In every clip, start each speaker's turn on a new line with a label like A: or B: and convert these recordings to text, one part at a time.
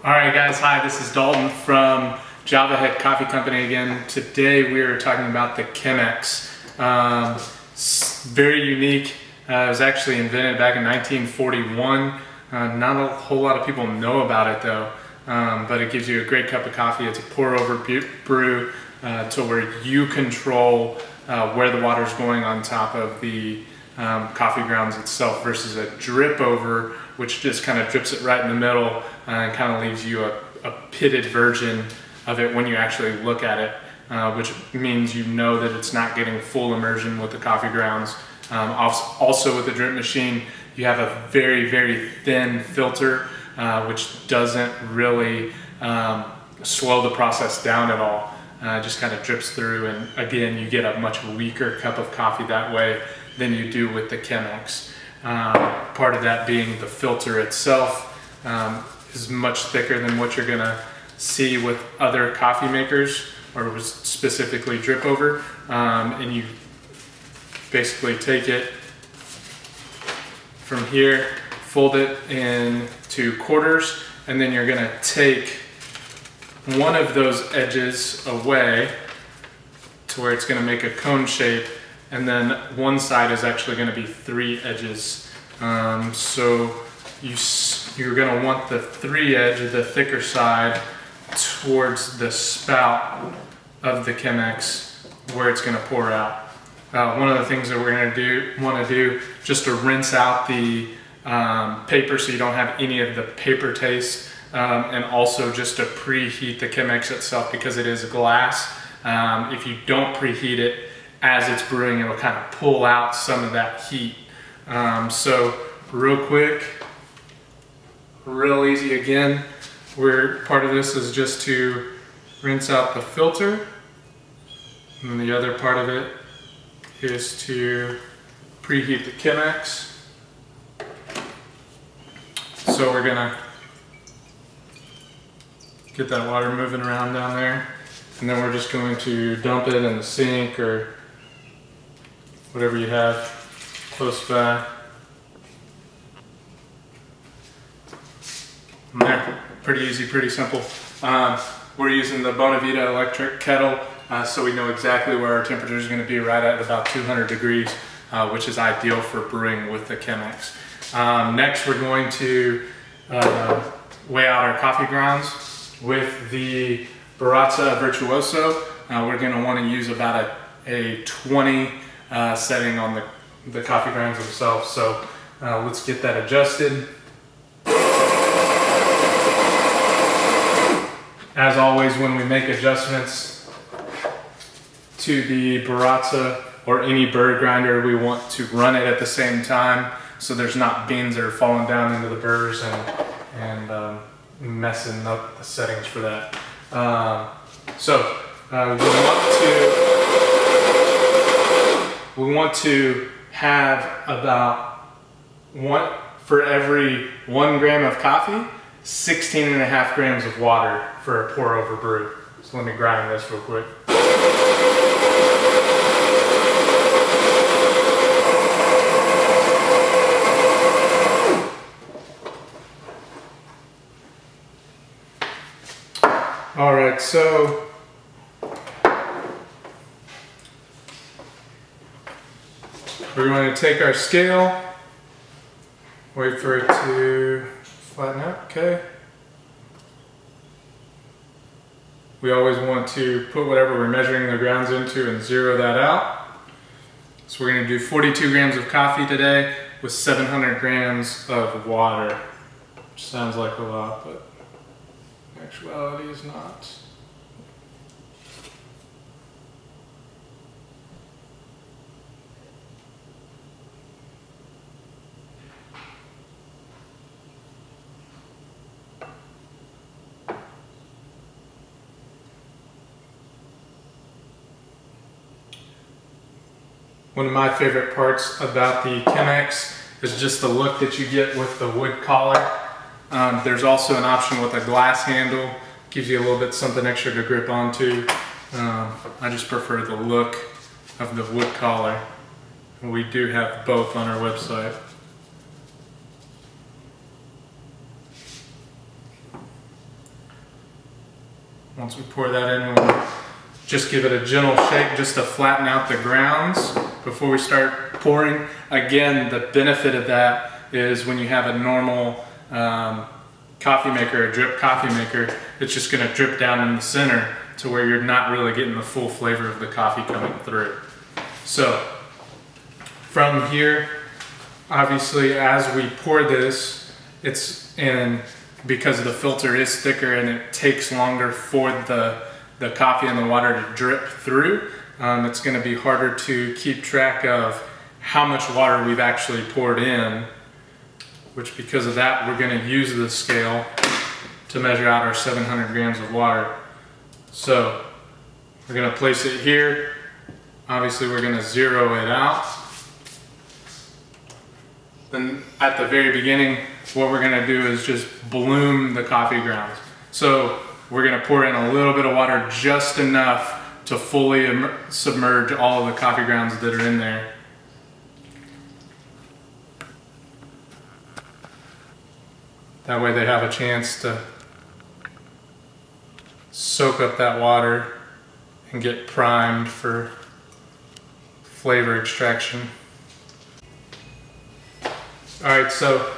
A: Alright guys, hi, this is Dalton from Java Head Coffee Company again. Today we are talking about the Chemex. Very unique. It was actually invented back in 1941. Not a whole lot of people know about it though, but it gives you a great cup of coffee. It's a pour over brew to where you control where the water is going on top of the coffee grounds itself versus a drip over, which just kind of drips it right in the middle and kind of leaves you a pitted version of it when you actually look at it, which means you know that it's not getting full immersion with the coffee grounds. Also with the drip machine, you have a very, very thin filter, which doesn't really slow the process down at all. Just kind of drips through, and again, you get a much weaker cup of coffee that way than you do with the Chemex. Part of that being the filter itself is much thicker than what you're gonna see with other coffee makers, or specifically drip over, and you basically take it from here, fold it into quarters, and then you're gonna take one of those edges away to where it's gonna make a cone shape, and then one side is actually gonna be 3 edges. So you're gonna want the 3 edge, the thicker side, towards the spout of the Chemex where it's gonna pour out. One of the things that we're gonna want to do, just to rinse out the paper so you don't have any of the paper taste, and also just to preheat the Chemex itself because it is glass. If you don't preheat it as it's brewing, it'll kind of pull out some of that heat. So real quick, real easy again, part of this is just to rinse out the filter, and the other part of it is to preheat the Chemex. So we're gonna get that water moving around down there, and then we're just going to dump it in the sink or whatever you have close by. And there, pretty easy, pretty simple. We're using the Bonavita electric kettle, so we know exactly where our temperature is going to be, right at about 200 degrees, which is ideal for brewing with the Chemex. Next, we're going to weigh out our coffee grounds with the Baratza Virtuoso. We're going to want to use about a 20 setting on the coffee grounds themselves. So let's get that adjusted. As always, when we make adjustments to the Baratza or any bird grinder, we want to run it at the same time so there's not beans that are falling down into the burrs and messing up the settings for that. We want to have about for every 1 gram of coffee, 16.5 grams of water for a pour over brew. So let me grind this real quick. All right, so we're going to take our scale, wait for it to flatten out, okay. We always want to put whatever we're measuring the grounds into and zero that out. So we're going to do 42 grams of coffee today with 700 grams of water. Which sounds like a lot, but in actuality is not. One of my favorite parts about the Chemex is just the look that you get with the wood collar. There's also an option with a glass handle. Gives you a little bit something extra to grip onto. I just prefer the look of the wood collar. We do have both on our website. Once we pour that in, we'll just give it a gentle shake just to flatten out the grounds before we start pouring. Again, the benefit of that is when you have a normal coffee maker, a drip coffee maker, it's just going to drip down in the center to where you're not really getting the full flavor of the coffee coming through. So from here, obviously as we pour this, it's in, because the filter is thicker and it takes longer for the coffee and the water to drip through, it's going to be harder to keep track of how much water we've actually poured in, which because of that we're going to use the scale to measure out our 700 grams of water. So we're going to place it here. Obviously we're going to zero it out. Then at the very beginning, what we're going to do is just bloom the coffee grounds. So we're going to pour in a little bit of water, just enough to fully submerge all of the coffee grounds that are in there. That way they have a chance to soak up that water and get primed for flavor extraction. Alright, so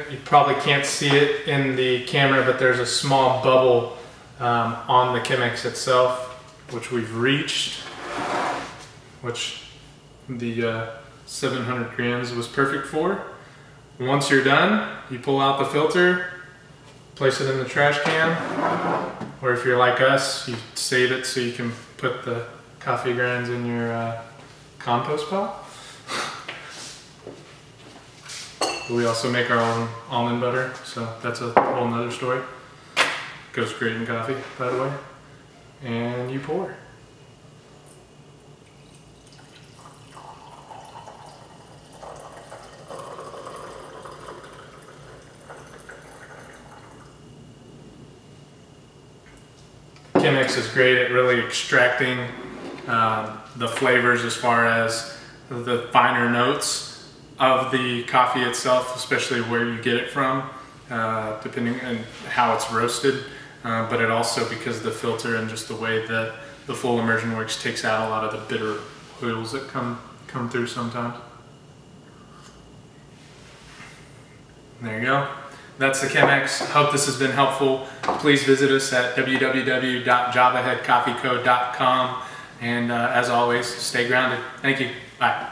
A: you probably can't see it in the camera, but there's a small bubble on the Chemex itself, which we've reached, which the 700 grams was perfect for. Once you're done, you pull out the filter, place it in the trash can, or if you're like us, you save it so you can put the coffee grounds in your compost pile. We also make our own almond butter, so that's a whole nother story. Goes great in coffee, by the way. And you pour. Chemex is great at really extracting the flavors as far as the finer notes of the coffee itself, especially where you get it from, depending on how it's roasted. But it also, because the filter and just the way that the full immersion works, takes out a lot of the bitter oils that come through sometimes. There you go. That's the Chemex. Hope this has been helpful. Please visit us at www.javaheadcoffeeco.com. And as always, stay grounded. Thank you. Bye.